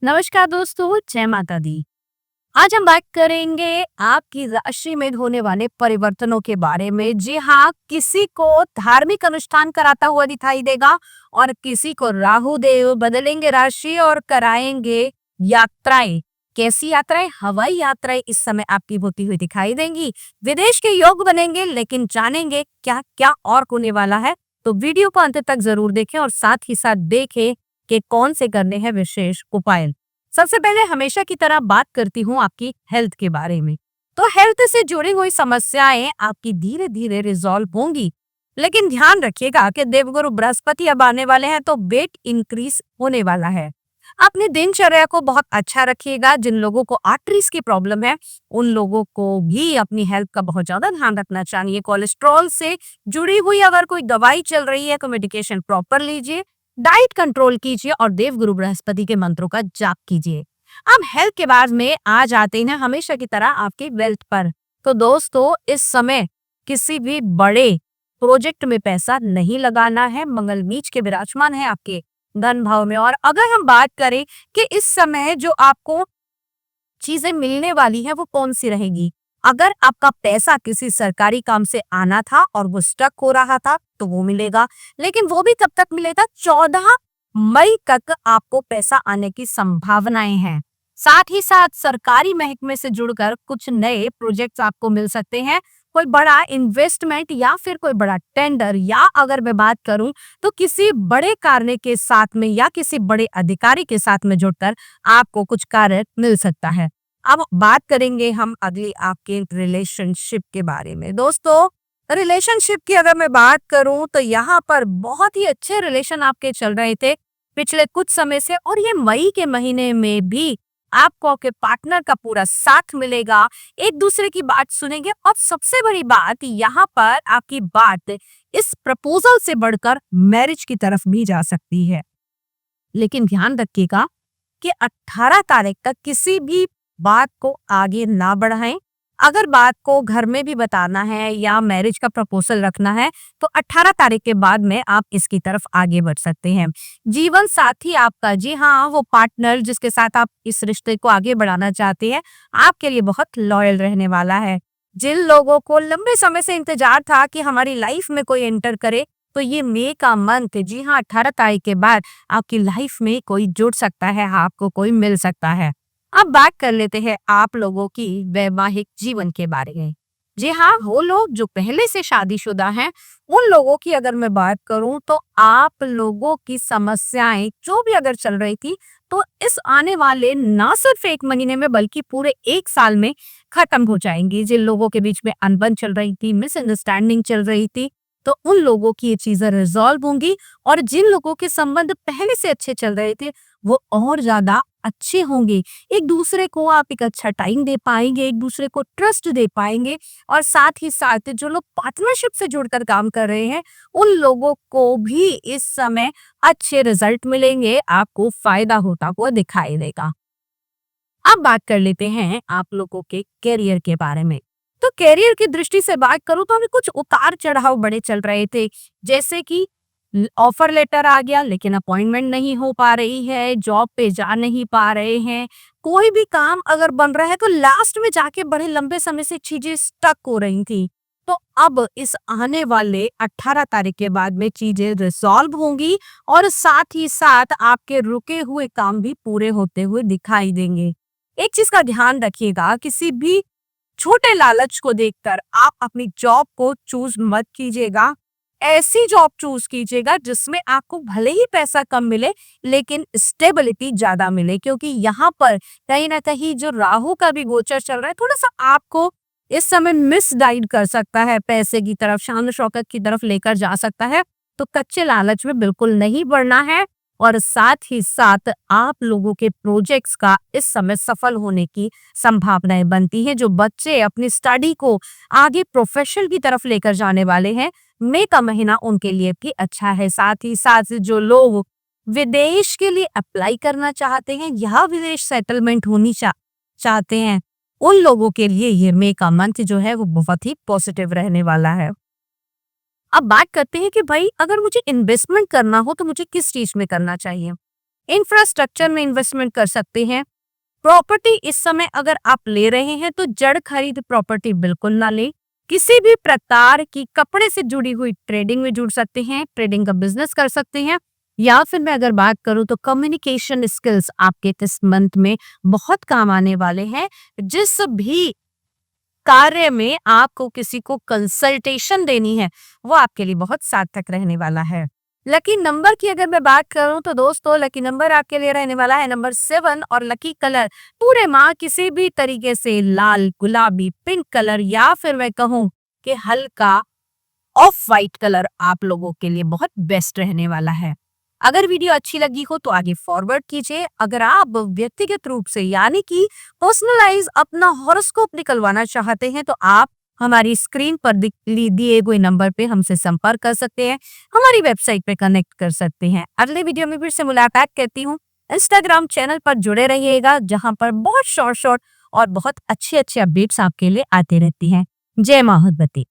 नमस्कार दोस्तों, जय माता दी। आज हम बात करेंगे आपकी राशि में होने वाले परिवर्तनों के बारे में। जी हाँ, किसी को धार्मिक अनुष्ठान कराता हुआ दिखाई देगा और किसी को राहु देव बदलेंगे राशि और कराएंगे यात्राएं। कैसी यात्राएं? हवाई यात्राएं इस समय आपकी होती हुई दिखाई देंगी। विदेश के योग बनेंगे, लेकिन जानेंगे क्या क्या और होने वाला है। तो वीडियो को अंत तक जरूर देखें और साथ ही साथ देखें कि कौन से करने हैं विशेष उपाय। सबसे पहले हमेशा की तरह बात करती हूँ आपकी हेल्थ के बारे में। तो हेल्थ से जुड़ी हुई समस्याएं आपकी धीरे धीरे रिजॉल्व होंगी, लेकिन ध्यान रखिएगा कि देवगुरु बृहस्पति अब आने वाले हैं, तो वेट इंक्रीज होने वाला है। अपनी दिनचर्या को बहुत अच्छा रखिएगा। जिन लोगों को आर्टरीज की प्रॉब्लम है, उन लोगों को भी अपनी हेल्थ का बहुत ज्यादा ध्यान रखना चाहिए। कोलेस्ट्रॉल से जुड़ी हुई अगर कोई दवाई चल रही है तो मेडिकेशन प्रॉपर लीजिए, डाइट कंट्रोल कीजिए और देवगुरु बृहस्पति के मंत्रों का जाप कीजिए। अब हेल्थ के बाद में आ जाते हैं हमेशा की तरह आपके वेल्थ पर। तो दोस्तों, इस समय किसी भी बड़े प्रोजेक्ट में पैसा नहीं लगाना है। मंगल नीच के विराजमान है आपके धन भाव में। और अगर हम बात करें कि इस समय जो आपको चीजें मिलने वाली है वो कौन सी रहेगी, अगर आपका पैसा किसी सरकारी काम से आना था और वो स्टक हो रहा था तो वो मिलेगा, लेकिन वो भी तब तक मिलेगा 14 मई तक आपको पैसा आने की संभावनाएं हैं। साथ ही साथ सरकारी महकमे से जुड़कर कुछ नए प्रोजेक्ट्स आपको मिल सकते हैं। कोई बड़ा इन्वेस्टमेंट या फिर कोई बड़ा टेंडर, या अगर मैं बात करूं तो किसी बड़े कार्य के साथ में या किसी बड़े अधिकारी के साथ में जुड़कर आपको कुछ कार्य मिल सकता है। अब बात करेंगे हम अगली आपके रिलेशनशिप के बारे में। दोस्तों, रिलेशनशिप की अगर मैं बात करूं तो यहाँ पर बहुत ही अच्छे रिलेशन आपके चल रहे थे पिछले कुछ समय से, और ये मई के महीने में भी आपको आपके पार्टनर का पूरा साथ मिलेगा। एक दूसरे की बात सुनेंगे और सबसे बड़ी बात यहाँ पर आपकी बात इस प्रपोजल से बढ़कर मैरिज की तरफ भी जा सकती है। लेकिन ध्यान रखिएगा कि 18 तारीख तक किसी भी बात को आगे ना बढ़ाएं। अगर बात को घर में भी बताना है या मैरिज का प्रपोजल रखना है तो 18 तारीख के बाद में आप इसकी तरफ आगे बढ़ सकते हैं। जीवन साथी आपका, जी हाँ, वो पार्टनर जिसके साथ आप इस रिश्ते को आगे बढ़ाना चाहते हैं, आपके लिए बहुत लॉयल रहने वाला है। जिन लोगों को लंबे समय से इंतजार था कि हमारी लाइफ में कोई एंटर करे, तो ये मई का मंथ, जी हाँ, 18 तारीख के बाद आपकी लाइफ में कोई जुड़ सकता है, आपको कोई मिल सकता है। अब बात कर लेते हैं आप लोगों की वैवाहिक जीवन के बारे में। जी हाँ, वो लोग जो पहले से शादीशुदा हैं, उन लोगों की अगर मैं बात करूं तो आप लोगों की समस्याएं जो भी अगर चल रही थी, तो इस आने वाले ना सिर्फ एक महीने में बल्कि पूरे एक साल में खत्म हो जाएंगी। जिन लोगों के बीच में अनबन चल रही थी, मिसअंडरस्टैंडिंग चल रही थी, तो उन लोगों की ये चीजें रिजॉल्व होंगी। और जिन लोगों के संबंध पहले से अच्छे चल रहे थे, वो और ज्यादा अच्छे होंगे। एक दूसरे को आप एक अच्छा टाइम दे पाएंगे, एक दूसरे को ट्रस्ट दे पाएंगे। और साथ ही साथ जो लोग पार्टनरशिप से जुड़कर काम कर रहे हैं, उन लोगों को भी इस समय अच्छे रिजल्ट मिलेंगे, आपको फायदा होता हुआ दिखाई देगा। अब बात कर लेते हैं आप लोगों के करियर के बारे में। तो करियर की दृष्टि से बात करूं तो हमें कुछ उतार चढ़ाव बड़े चल रहे थे। जैसे कि ऑफर लेटर आ गया लेकिन अपॉइंटमेंट नहीं हो पा रही है, जॉब पे जा नहीं पा रहे हैं, कोई भी काम अगर बन रहा है तो लास्ट में जाके बड़े लंबे समय से चीजें स्टक हो रही थी। तो अब इस आने वाले 18 तारीख के बाद में चीजें रिजॉल्व होंगी और साथ ही साथ आपके रुके हुए काम भी पूरे होते हुए दिखाई देंगे। एक चीज का ध्यान रखिएगा, किसी भी छोटे लालच को देखकर आप अपनी जॉब को चूज मत कीजिएगा। ऐसी जॉब चूज कीजिएगा जिसमें आपको भले ही पैसा कम मिले लेकिन स्टेबिलिटी ज्यादा मिले, क्योंकि यहाँ पर कहीं ना कहीं जो राहु का भी गोचर चल रहा है, थोड़ा सा आपको इस समय मिसगाइड कर सकता है, पैसे की तरफ, शान शौकत की तरफ लेकर जा सकता है। तो कच्चे लालच में बिल्कुल नहीं बढ़ना है। और साथ ही साथ आप लोगों के प्रोजेक्ट्स का इस समय सफल होने की संभावनाएं बनती हैं। जो बच्चे अपनी स्टडी को आगे प्रोफेशन की तरफ लेकर जाने वाले हैं, मई का महीना उनके लिए भी अच्छा है। साथ ही साथ जो लोग विदेश के लिए अप्लाई करना चाहते हैं या विदेश सेटलमेंट होनी चाहते हैं, उन लोगों के लिए ये मई का मंथ जो है वो बहुत ही पॉजिटिव रहने वाला है। अब बात करते हैं कि भाई अगर मुझे इन्वेस्टमेंट करना हो तो मुझे किस चीज में करना चाहिए। इंफ्रास्ट्रक्चर में इन्वेस्टमेंट कर सकते हैं। प्रॉपर्टी इस समय अगर आप ले रहे हैं तो जड़ खरीद प्रॉपर्टी बिल्कुल ना लें। किसी भी प्रकार की कपड़े से जुड़ी हुई ट्रेडिंग में जुड़ सकते हैं, ट्रेडिंग का बिजनेस कर सकते हैं, या फिर मैं अगर बात करूं तो कम्युनिकेशन स्किल्स आपके इस मंथ में बहुत काम आने वाले हैं। जिस भी कार्य में आपको किसी को कंसल्टेशन देनी है वो आपके लिए बहुत सार्थक रहने वाला है। लकी नंबर की अगर मैं बात करूं तो दोस्तों लकी नंबर आपके लिए रहने वाला है नंबर 7 और लकी कलर पूरे माह किसी भी तरीके से लाल, गुलाबी, पिंक कलर या फिर मैं कहूं कि हल्का ऑफ वाइट कलर आप लोगों के लिए बहुत बेस्ट रहने वाला है। अगर वीडियो अच्छी लगी हो तो आगे फॉरवर्ड कीजिए। अगर आप व्यक्तिगत रूप से यानी कि पर्सनलाइज अपना हॉरोस्कोप निकलवाना चाहते हैं तो आप हमारी स्क्रीन पर दिए गए नंबर पे हमसे संपर्क कर सकते हैं, हमारी वेबसाइट पे कनेक्ट कर सकते हैं। अगले वीडियो में फिर से मुलाकात करती हूँ। इंस्टाग्राम चैनल पर जुड़े रहिएगा जहां पर बहुत शॉर्ट और बहुत अच्छे अपडेट्स आपके लिए आते रहती हैं। जय माहुरबती।